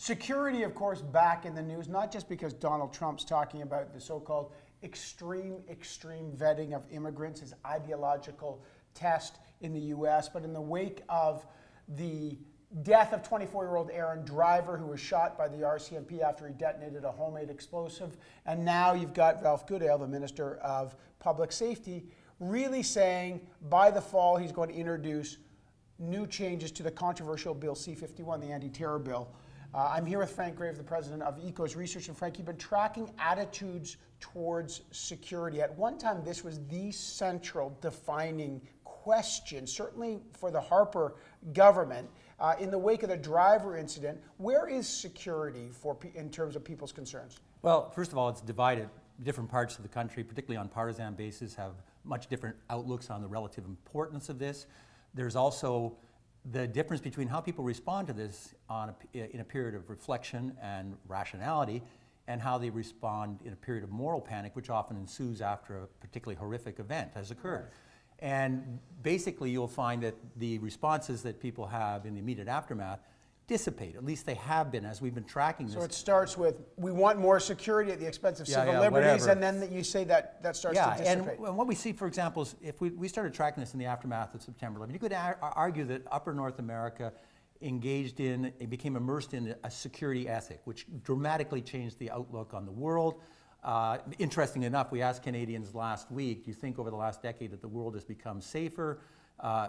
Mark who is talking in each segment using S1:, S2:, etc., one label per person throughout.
S1: Security, of course, back in the news, not just because Donald Trump's talking about the so-called extreme vetting of immigrants, his ideological test in the U.S., but in the wake of the death of 24-year-old Aaron Driver, who was shot by the RCMP after he detonated a homemade explosive. And now you've got Ralph Goodale, the Minister of Public Safety, really saying by the fall he's going to introduce new changes to the controversial Bill C-51, the anti-terror bill. I'm here with Frank Grave, the president of Ekos Research. And Frank, you've been tracking attitudes towards security. At one time, this was the central defining question, certainly for the Harper government. In the wake of the Driver incident, where is security in terms of people's concerns?
S2: Well, first of all, it's divided. Different parts of the country, particularly on partisan basis, have much different outlooks on the relative importance of this. There's also the difference between how people respond to this in a period of reflection and rationality, and how they respond in a period of moral panic, which often ensues after a particularly horrific event has occurred. Right. And basically, you'll find that the responses that people have in the immediate aftermath dissipate. At least they have been, as we've been tracking this.
S1: So it starts with, we want more security at the expense of civil liberties, whatever. And then you say that starts to dissipate.
S2: And what we see, for example, is if we started tracking this in the aftermath of September 11, you could argue that upper North America became immersed in a security ethic, which dramatically changed the outlook on the world. Interesting enough, we asked Canadians last week, do you think over the last decade that the world has become safer,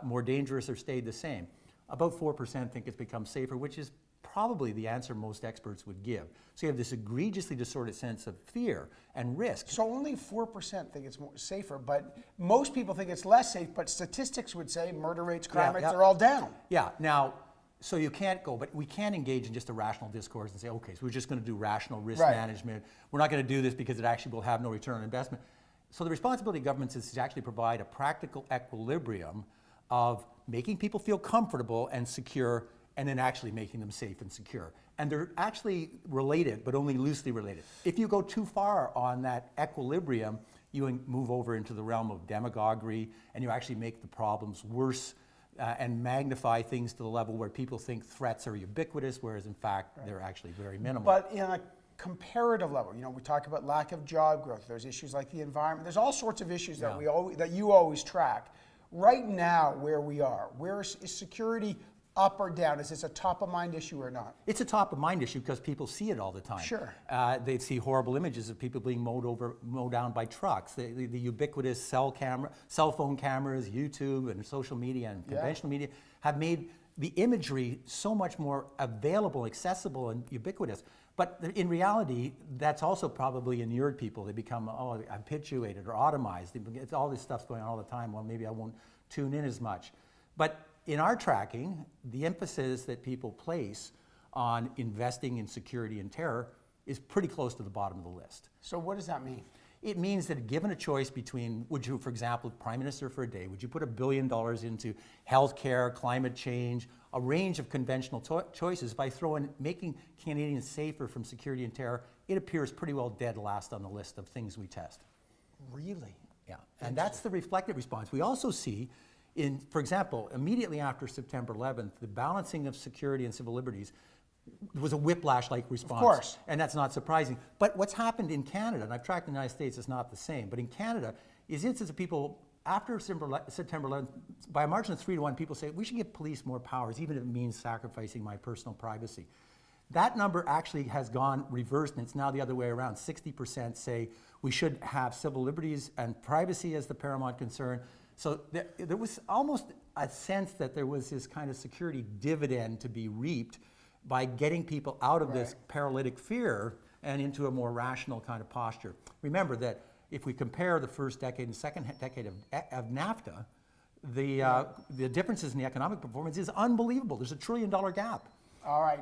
S2: more dangerous, or stayed the same? About 4% think it's become safer, which is probably the answer most experts would give. So you have this egregiously distorted sense of fear and risk.
S1: So only 4% think it's safer, but most people think it's less safe, but statistics would say murder rates, crime rates, they're all down.
S2: Yeah, now, so you can't go, but we can engage in just a rational discourse and say, okay, so we're just going to do rational risk management. We're not going to do this because it actually will have no return on investment. So the responsibility of governments is to actually provide a practical equilibrium of making people feel comfortable and secure, and then actually making them safe and secure. And they're actually related, but only loosely related. If you go too far on that equilibrium, you move over into the realm of demagoguery, and you actually make the problems worse and magnify things to the level where people think threats are ubiquitous, whereas in fact they're actually very minimal.
S1: But in a comparative level, you know, we talk about lack of job growth. There's issues like the environment. There's all sorts of issues that you always track. Right now, where we are, where is security up or down? Is this a top-of-mind issue or not?
S2: It's a top-of-mind issue because people see it all the time.
S1: Sure.
S2: They see horrible images of people being mowed down by trucks. The ubiquitous cell phone cameras, YouTube, and social media and conventional media have made the imagery so much more available, accessible, and ubiquitous. But in reality, that's also probably inured people. They become, habituated or automized. It's all this stuff's going on all the time. Well, maybe I won't tune in as much. But in our tracking, the emphasis that people place on investing in security and terror is pretty close to the bottom of the list.
S1: So what does that mean?
S2: It means that given a choice between, would you, for example, Prime Minister for a day, would you put $1 billion into healthcare, climate change, a range of conventional choices by making Canadians safer from security and terror? It appears pretty well dead last on the list of things we test.
S1: Really?
S2: Yeah, and that's the reflective response. We also see for example, immediately after September 11th, the balancing of security and civil liberties was a whiplash-like response.
S1: Of course.
S2: And that's not surprising. But what's happened in Canada, and I've tracked the United States, it's not the same, but in Canada, is instances of people, after September 11th, by a margin of 3-1, people say, we should give police more powers, even if it means sacrificing my personal privacy. That number actually has gone reversed, and it's now the other way around. 60% say we should have civil liberties and privacy as the paramount concern. So there was almost a sense that there was this kind of security dividend to be reaped by getting people out of this paralytic fear and into a more rational kind of posture. Remember that if we compare the first decade and second decade of NAFTA, the differences in the economic performance is unbelievable. There's $1 trillion gap.
S1: All right.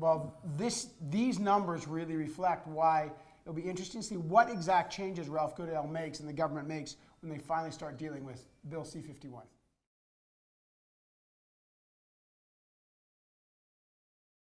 S1: Well, these numbers really reflect why it'll be interesting to see what exact changes Ralph Goodale makes and the government makes when they finally start dealing with Bill C-51.